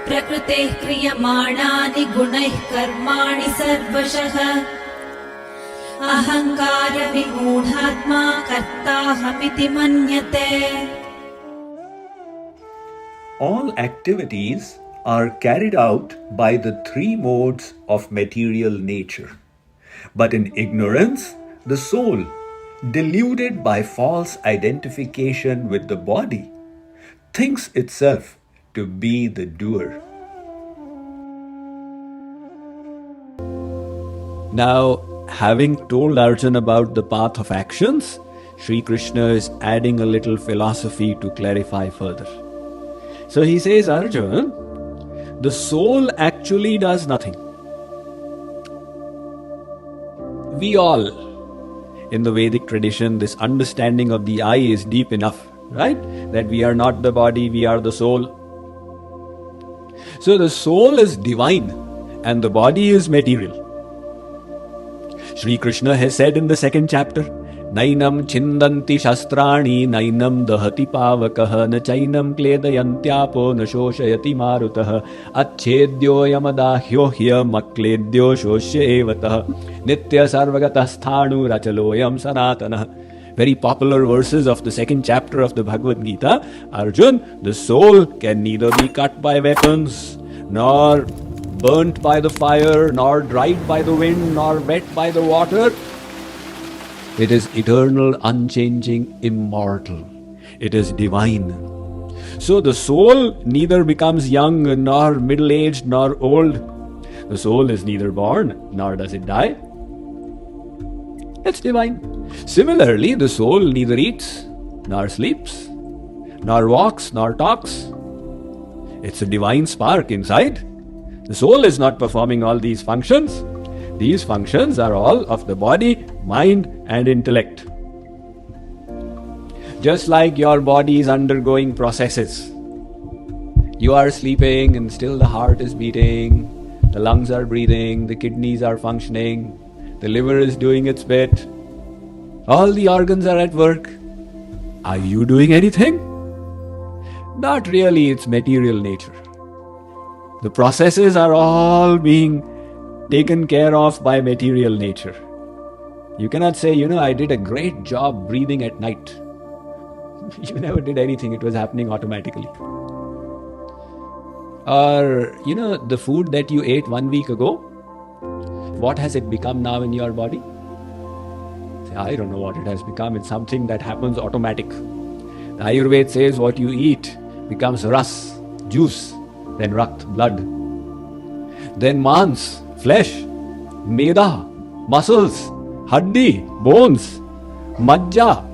प्रकृतेः क्रियमाणानि गुणैः कर्माणि सर्वशः अहङ्कारविमूढात्मा कर्ताहमिति मन्यते. All activities are carried out by the three modes of material nature. But in ignorance, the soul, deluded by false identification with the body, thinks itself to be the doer. Now, having told Arjuna about the path of actions, Sri Krishna is adding a little philosophy to clarify further. So he says, Arjuna, the soul actually does nothing. We all, in the Vedic tradition, this understanding of the I is deep enough, right? That we are not the body, we are the soul. So the soul is divine and the body is material. Sri Krishna has said in the second chapter, Nainam chindanti shastrani nainam dahati pavakah na chainam kledayantyapo na shoshayati marutah achedyo yamadahyo hyam akledyo shoshya evatah nitya sarvagatah sthanu rachaloyam sanatanah. Very popular verses of the second chapter of the Bhagavad Gita. Arjun, the soul can neither be cut by weapons, nor burnt by the fire, nor dried by the wind, nor wet by the water. It is eternal, unchanging, immortal. It is divine. So the soul neither becomes young, nor middle-aged, nor old. The soul is neither born, nor does it die. It's divine. Similarly, the soul neither eats, nor sleeps, nor walks, nor talks. It's a divine spark inside. The soul is not performing all these functions. These functions are all of the body, mind, and intellect. Just like your body is undergoing processes. You are sleeping and still the heart is beating, the lungs are breathing, the kidneys are functioning, the liver is doing its bit. All the organs are at work. Are you doing anything? Not really, it's material nature. The processes are all being taken care of by material nature. You cannot say, I did a great job breathing at night. You never did anything, it was happening automatically. Or, the food that you ate 1 week ago, what has it become now in your body? Say, I don't know what it has become, it's something that happens automatic. The Ayurveda says what you eat becomes ras, juice, then rakt, blood. Then mans, flesh, meda, muscles, haddi, bones, majja,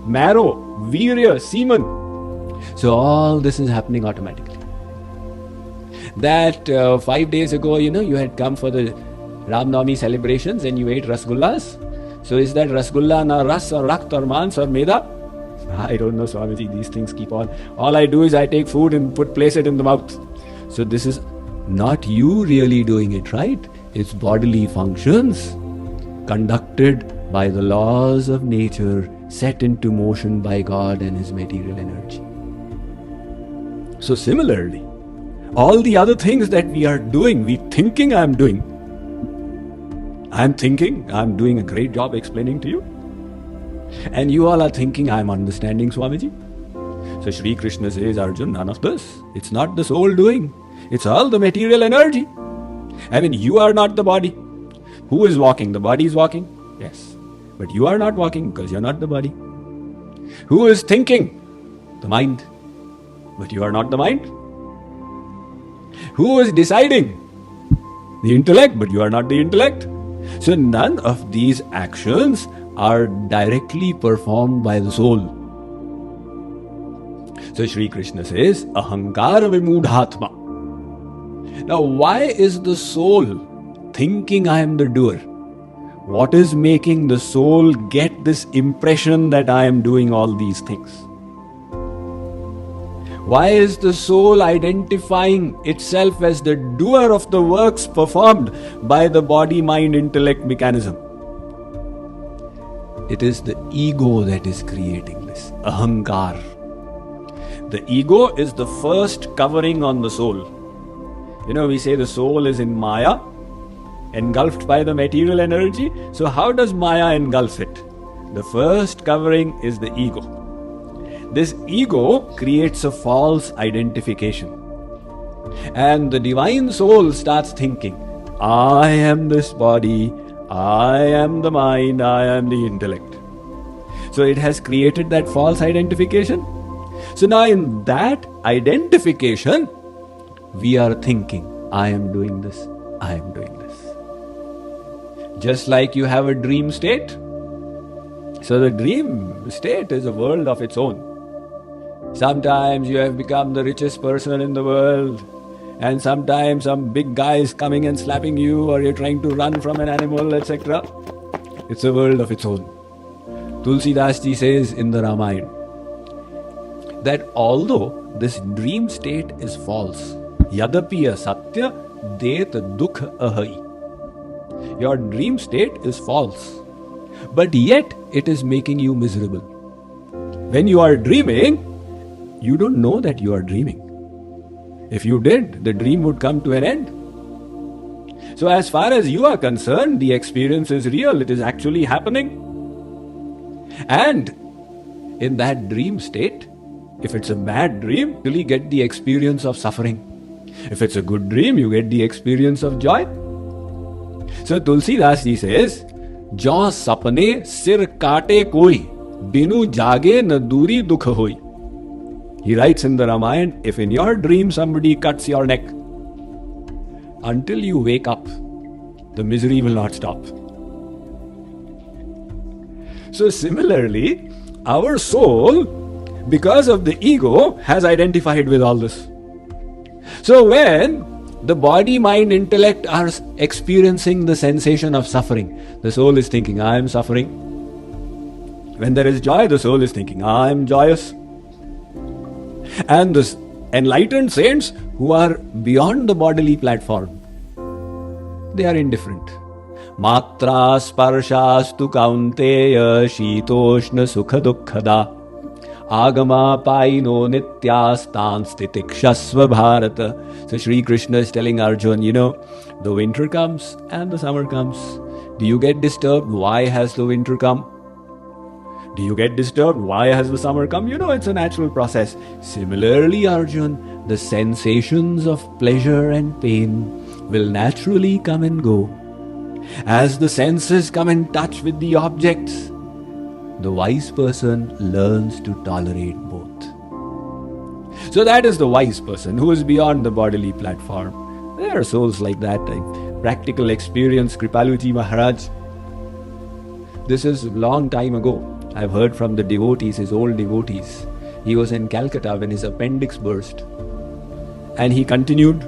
marrow, virya, semen. So all this is happening automatically. That 5 days ago, you had come for the Ram Navami celebrations and you ate rasgullas. So is that rasgulla now ras or rakt or mans or meda? I don't know, Swamiji, these things keep on. All I do is I take food and place it in the mouth. So this is not you really doing it, right? It's bodily functions conducted by the laws of nature set into motion by God and His material energy. So similarly, all the other things that we are doing, we thinking I'm doing. I'm thinking I'm doing a great job explaining to you. And you all are thinking I'm understanding, Swamiji. So Sri Krishna says, Arjun, none of this. It's not the soul doing. It's all the material energy. I mean, you are not the body. Who is walking? The body is walking? Yes. But you are not walking because you're not the body. Who is thinking? The mind. But you are not the mind. Who is deciding? The intellect, but you are not the intellect. So none of these actions are directly performed by the soul. So Sri Krishna says, Ahankara vimudhatma. Now why is the soul thinking I am the doer? What is making the soul get this impression that I am doing all these things? Why is the soul identifying itself as the doer of the works performed by the body-mind-intellect mechanism? It is the ego that is creating this, ahankar. The ego is the first covering on the soul. We say the soul is in Maya, engulfed by the material energy. So how does Maya engulf it? The first covering is the ego. This ego creates a false identification. And the divine soul starts thinking, I am this body, I am the mind, I am the intellect. So it has created that false identification. So now in that identification, we are thinking, I am doing this, I am doing this. Just like you have a dream state. So the dream state is a world of its own. Sometimes you have become the richest person in the world, and sometimes some big guy is coming and slapping you, or you're trying to run from an animal, etc. It's a world of its own. Tulsidas ji says in the Ramayana that although this dream state is false, yadapiya satya det dukh ahai. Your dream state is false, but yet it is making you miserable. When you are dreaming, you don't know that you are dreaming. If you did, the dream would come to an end. So as far as you are concerned, the experience is real, it is actually happening. And in that dream state, if it's a bad dream, you really get the experience of suffering. If it's a good dream, you get the experience of joy. So Tulsidas ji says, "Jo sapne sir kaate koi, binu jage na duri dukh hoi." He writes in the Ramayana, if in your dream somebody cuts your neck, until you wake up, the misery will not stop. So similarly, our soul, because of the ego, has identified with all this. So when the body, mind, intellect are experiencing the sensation of suffering, the soul is thinking, I am suffering. When there is joy, the soul is thinking, I am joyous. And the enlightened saints who are beyond the bodily platform, they are indifferent. Matra sparshastu kaunteya shitoshna sukha dukkhada agama paino nityastan stitikshasva bharata. So Sri Krishna is telling Arjun, the winter comes and the summer comes. Do you get disturbed? Why has the winter come? Do you get disturbed? Why has the summer come? It's a natural process. Similarly, Arjun, the sensations of pleasure and pain will naturally come and go. As the senses come in touch with the objects, the wise person learns to tolerate both. So that is the wise person who is beyond the bodily platform. There are souls like that. Practical experience, Kripaluji Maharaj. This is a long time ago. I've heard from the devotees, his old devotees. He was in Calcutta when his appendix burst. And he continued.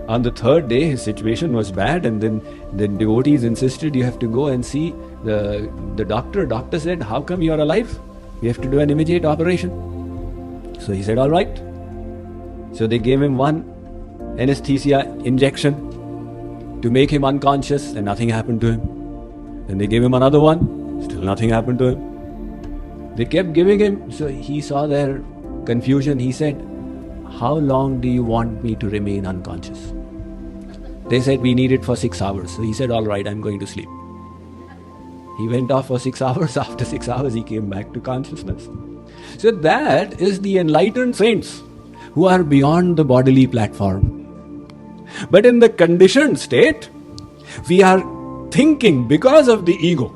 On the third day, his situation was bad, and then the devotees insisted, you have to go and see the doctor. Doctor said, how come you are alive? We have to do an immediate operation. So he said, all right. So they gave him one anesthesia injection to make him unconscious, and nothing happened to him. Then they gave him another one, still nothing happened to him. They kept giving him, so he saw their confusion. He said, how long do you want me to remain unconscious? They said, we need it for 6 hours. So he said, all right, I'm going to sleep. He went off for 6 hours. After 6 hours, he came back to consciousness. So that is the enlightened saints who are beyond the bodily platform. But in the conditioned state, we are thinking because of the ego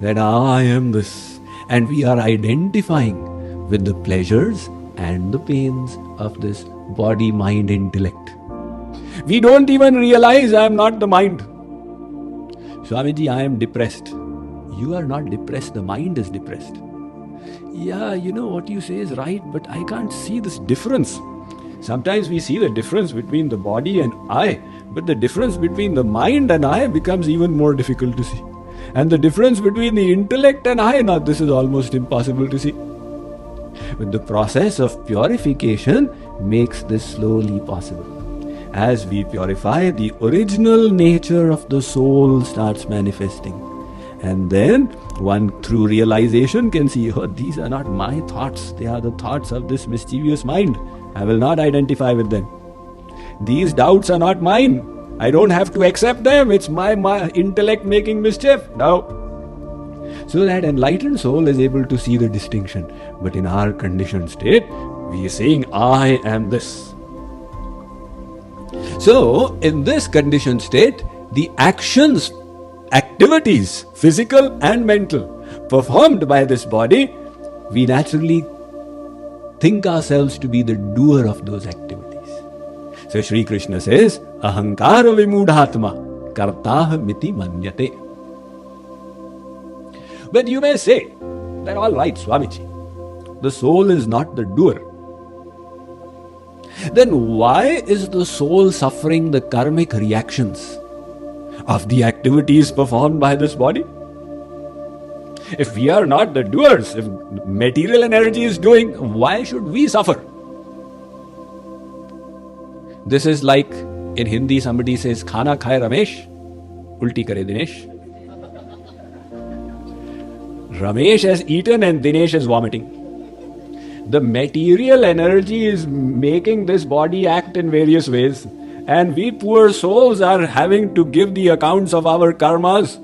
that I am this. And we are identifying with the pleasures and the pains of this body, mind, intellect. We don't even realize I am not the mind. Swamiji, I am depressed. You are not depressed, the mind is depressed. Yeah, what you say is right, but I can't see this difference. Sometimes we see the difference between the body and I, but the difference between the mind and I becomes even more difficult to see. And the difference between the intellect and I, now this is almost impossible to see. But the process of purification makes this slowly possible. As we purify, the original nature of the soul starts manifesting. And then one through realization can see, these are not my thoughts, they are the thoughts of this mischievous mind. I will not identify with them. These doubts are not mine. I don't have to accept them. It's my intellect making mischief. No. So that enlightened soul is able to see the distinction. But in our conditioned state, we are saying, I am this. So, in this conditioned state, the actions, activities, physical and mental, performed by this body, we naturally think ourselves to be the doer of those activities. So Shri Krishna says, Ahankara vimudhatma kartah miti manyate. But you may say that, all right, Swamiji, the soul is not the doer. Then why is the soul suffering the karmic reactions of the activities performed by this body? If we are not the doers, if material energy is doing, why should we suffer? This is like in Hindi somebody says, Khana khaye Ramesh, ulti kare Dinesh. Ramesh has eaten and Dinesh is vomiting. The material energy is making this body act in various ways, and we poor souls are having to give the accounts of our karmas.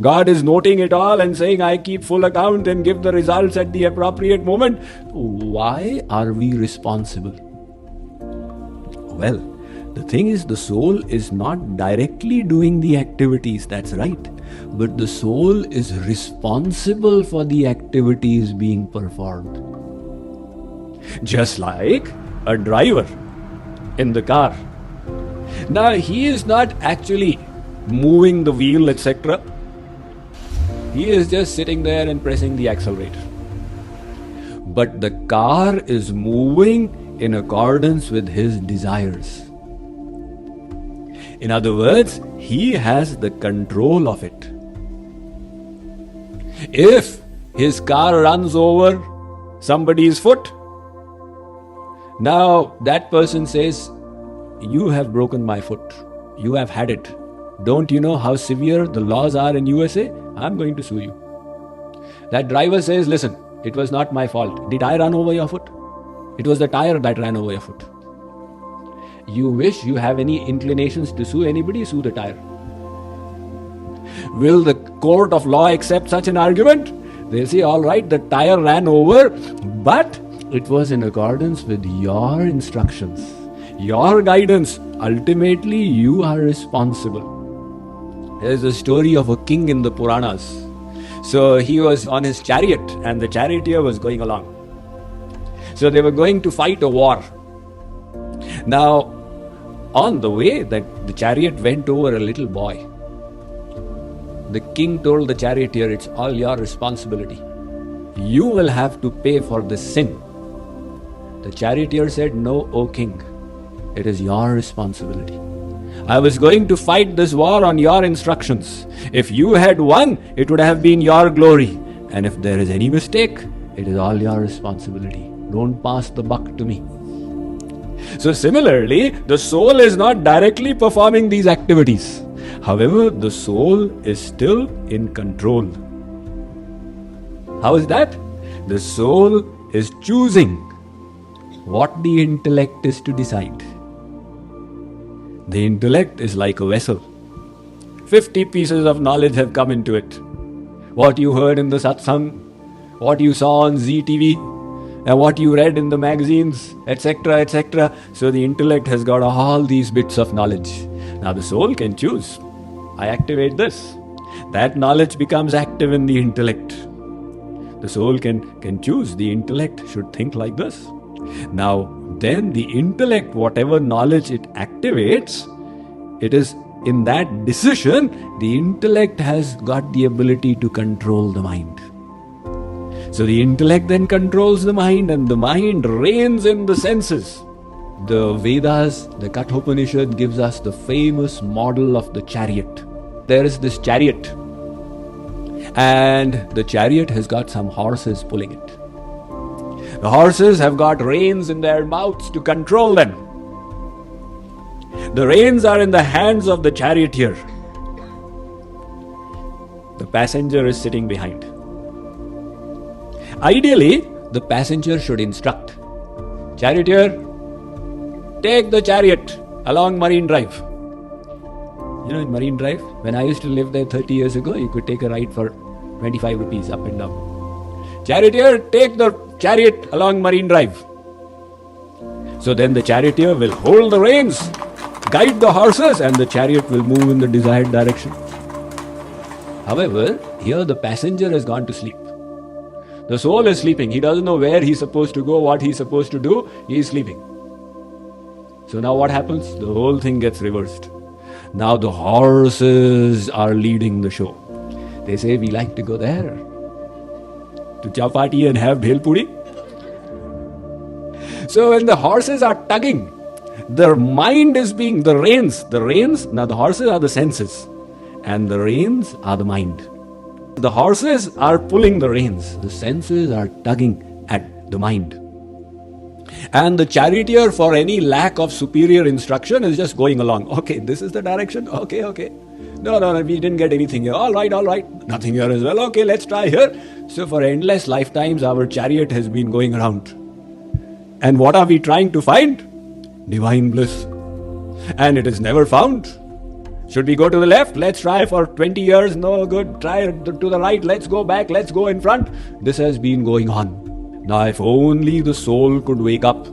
God is noting it all and saying, I keep full account and give the results at the appropriate moment. Why are we responsible? Well, the thing is, the soul is not directly doing the activities, that's right. But the soul is responsible for the activities being performed. Just like a driver in the car. Now, he is not actually moving the wheel, etc. He is just sitting there and pressing the accelerator. But the car is moving in accordance with his desires. In other words, he has the control of it. If his car runs over somebody's foot, now that person says, you have broken my foot. You have had it. Don't you know how severe the laws are in USA? I'm going to sue you. That driver says, listen, it was not my fault. Did I run over your foot? It was the tire that ran over your foot. You wish you have any inclinations to sue anybody, sue the tire. Will the court of law accept such an argument? They'll say, all right, the tire ran over, but it was in accordance with your instructions, your guidance. Ultimately, you are responsible. There's a story of a king in the Puranas. So he was on his chariot and the charioteer was going along. So they were going to fight a war. Now, on the way, that the chariot went over a little boy. The king told the charioteer, it's all your responsibility. You will have to pay for this sin. The charioteer said, no, O king, it is your responsibility. I was going to fight this war on your instructions. If you had won, it would have been your glory. And if there is any mistake, it is all your responsibility. Don't pass the buck to me. So similarly, the soul is not directly performing these activities. However, the soul is still in control. How is that? The soul is choosing what the intellect is to decide. The intellect is like a vessel. 50 pieces of knowledge have come into it. What you heard in the satsang, what you saw on ZTV, and what you read in the magazines, etc., etc. So the intellect has got all these bits of knowledge. Now the soul can choose. I activate this. That knowledge becomes active in the intellect. The soul can choose. The intellect should think like this. Now, then the intellect, whatever knowledge it activates, it is in that decision, the intellect has got the ability to control the mind. So the intellect then controls the mind and the mind reigns in the senses. The Vedas, the Kathopanishad gives us the famous model of the chariot. There is this chariot and the chariot has got some horses pulling it. The horses have got reins in their mouths to control them. The reins are in the hands of the charioteer. The passenger is sitting behind. Ideally, the passenger should instruct. Charioteer, take the chariot along Marine Drive. You know, in Marine Drive, when I used to live there 30 years ago, you could take a ride for 25 rupees up and down. Charioteer, take the chariot along Marine Drive. So then the charioteer will hold the reins, guide the horses, and the chariot will move in the desired direction. However, here the passenger has gone to sleep. The soul is sleeping. He doesn't know where he's supposed to go, what he's supposed to do. He is sleeping. So now what happens? The whole thing gets reversed. Now the horses are leading the show. They say, we like to go there to chapati and have bhel puri. So when the horses are tugging, their mind is being the reins. Now the horses are the senses and the reins are the mind. The horses are pulling the reins. The senses are tugging at the mind. And the charioteer, for any lack of superior instruction, is just going along. Okay, this is the direction. Okay. No, we didn't get anything here. All right. Nothing here as well. Okay, let's try here. So for endless lifetimes, our chariot has been going around. And what are we trying to find? Divine bliss. And it is never found. Should we go to the left? Let's try for 20 years. No good. Try to the right. Let's go back. Let's go in front. This has been going on. Now, if only the soul could wake up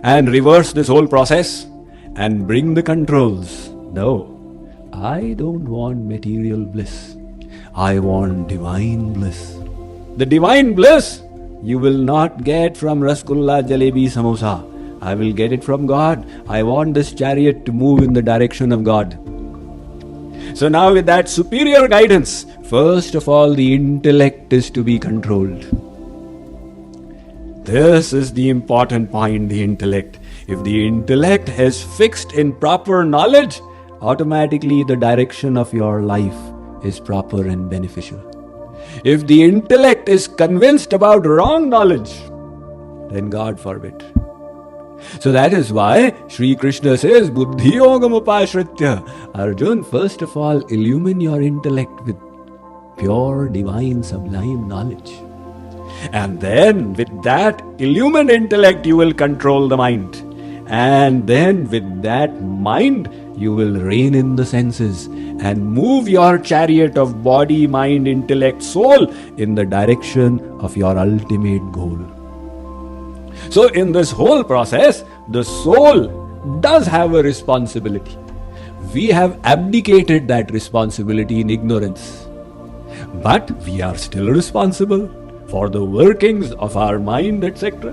and reverse this whole process and bring the controls. No, I don't want material bliss. I want divine bliss. The divine bliss you will not get from Rasgulla, Jalebi, Samosa. I will get it from God. I want this chariot to move in the direction of God. So now with that superior guidance, first of all, the intellect is to be controlled. This is the important point, the intellect. If the intellect has fixed in proper knowledge, automatically the direction of your life is proper and beneficial. If the intellect is convinced about wrong knowledge, then God forbid. So that is why Sri Krishna says, Buddhi yogam upashritya. Arjun, first of all, illumine your intellect with pure, divine, sublime knowledge. And then with that illumined intellect, you will control the mind. And then with that mind, you will rein in the senses and move your chariot of body, mind, intellect, soul in the direction of your ultimate goal. So in this whole process, the soul does have a responsibility. We have abdicated that responsibility in ignorance. But we are still responsible for the workings of our mind, etc.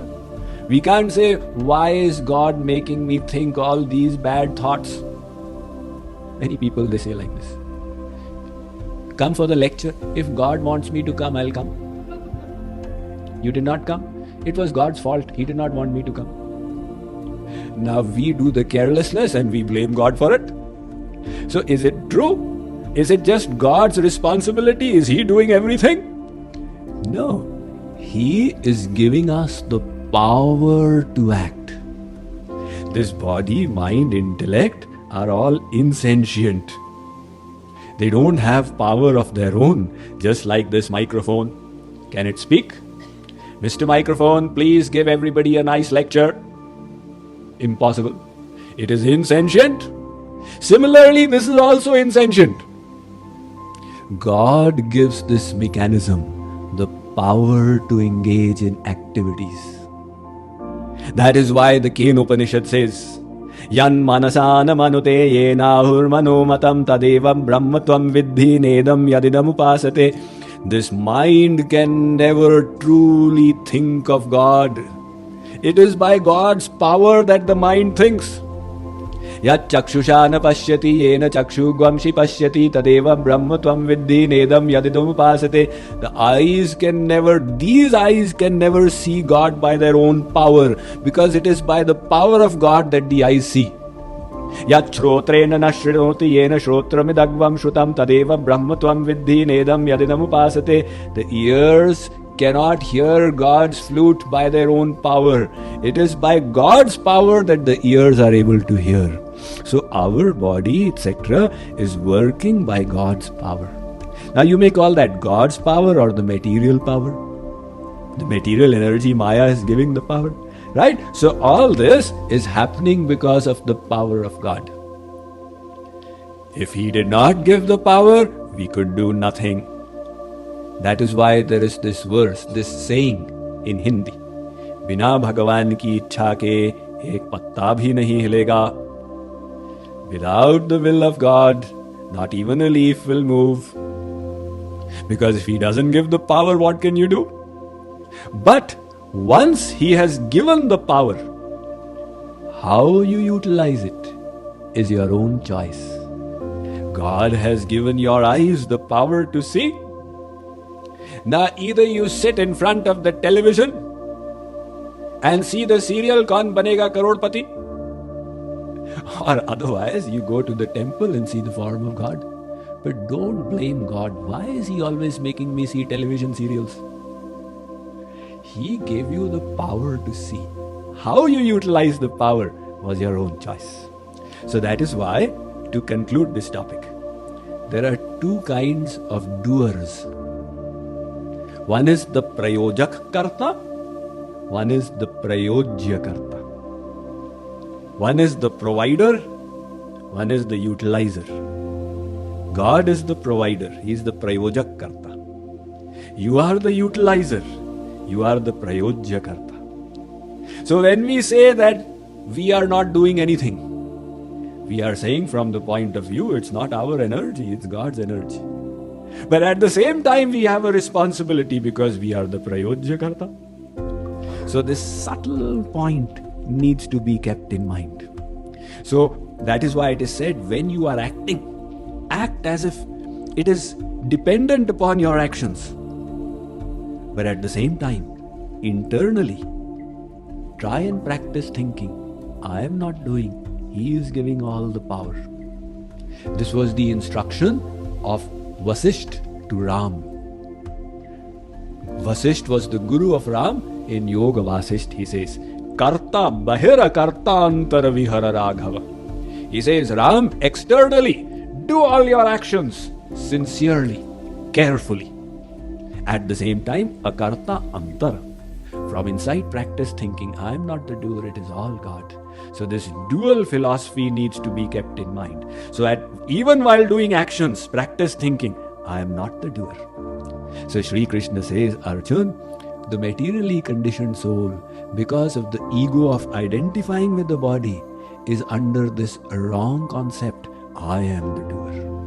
We can't say, why is God making me think all these bad thoughts? Many people, they say like this. Come for the lecture. If God wants me to come, I'll come. You did not come. It was God's fault. He did not want me to come. Now we do the carelessness and we blame God for it. So is it true? Is it just God's responsibility? Is He doing everything? No. He is giving us the power to act. This body, mind, intellect are all insentient. They don't have power of their own, just like this microphone. Can it speak? Mr. Microphone, please give everybody a nice lecture. Impossible. It is insentient. Similarly, this is also insentient. God gives this mechanism the power to engage in activities. That is why the Kena Upanishad says, Yan manasana manute yenahur manomatam tadevam brahmatvam vidhi nedam yadidam upasate. This mind can never truly think of God. It is by God's power that the mind thinks. Yat chakshusha pashyati yena chakshugvamshi pashyati tadeva brahmatvam vidhi nedam yadidam upasate. These eyes can never see God by their own power, because it is by the power of God that the eyes see. Yat shrotrena nashrinoti yena shrotramidagvam shrutam tadeva brahmatvam vidhi nedam yadidam upasate. The ears cannot hear God's flute by their own power. It is by God's power that the ears are able to hear. So our body, etc., is working by God's power. Now you may call that God's power or the material power. The material energy, Maya, is giving the power. Right? So all this is happening because of the power of God. If He did not give the power, we could do nothing. That is why there is this verse, this saying in Hindi, बिना भगवान की इच्छा के एक पत्ता भी नहीं हिलेगा. Without the will of God, not even a leaf will move. Because if He doesn't give the power, what can you do? But once He has given the power, how you utilize it is your own choice. God has given your eyes the power to see. Now either you sit in front of the television and see the serial Kaun Banega Karodpati, or otherwise you go to the temple and see the form of God. But don't blame God. Why is He always making me see television serials? He gave you the power to see. How you utilize the power was your own choice. So that is why, to conclude this topic, there are two kinds of doers. One is the prayojak karta, one is the prayojya karta. One is the provider, one is the utilizer. God is the provider, He is the prayojak karta. You are the utilizer, you are the prayojya karta. So when we say that we are not doing anything, we are saying from the point of view, it's not our energy, it's God's energy. But at the same time, we have a responsibility because we are the prayojya karta. So this subtle point needs to be kept in mind. So that is why it is said, when you are acting, act as if it is dependent upon your actions. But at the same time, internally, try and practice thinking, I am not doing, He is giving all the power. This was the instruction of Vasisht to Ram. Vasisht was the guru of Ram. In Yoga Vasisht, he says, Karta Bahira Karta Antara Vihara Raghava. He says, Ram, externally, do all your actions sincerely, carefully. At the same time, Akarta Antara. From inside, practice thinking, I am not the doer, it is all God. So this dual philosophy needs to be kept in mind. So even while doing actions, practice thinking, I am not the doer. So Sri Krishna says, Arjun, the materially conditioned soul, because of the ego of identifying with the body, is under this wrong concept, I am the doer.